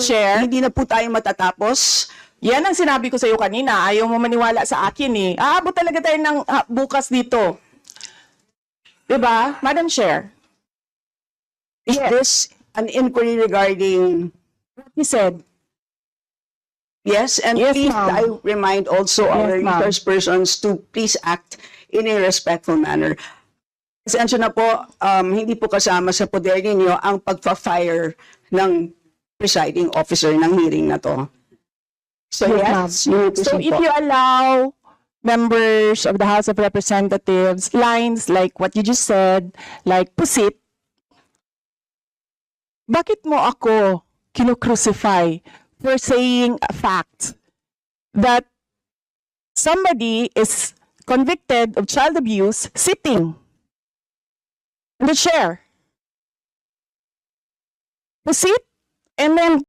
Chair. Hindi na po tayo matatapos. Yan ang sinabi ko sa iyo kanina. Ayaw mo maniwala sa akin eh. Aabot talaga tayo ng bukas dito. Diba, Madam Chair? Is this an inquiry regarding... He said, Yes, and Yes, please, ma'am. I remind also our Yes, ma'am. resource persons to please act in a respectful manner. Pasensya na po, hindi po kasama sa poder ninyo ang pagpa-fire ng presiding officer ng hearing na to. So yes, you need to so proceed if po. you allow members of the House of Representatives lines like what you just said, like pusit, bakit mo ako kinu-crucify for saying a fact that somebody is convicted of child abuse sitting in the chair? Pusit, and then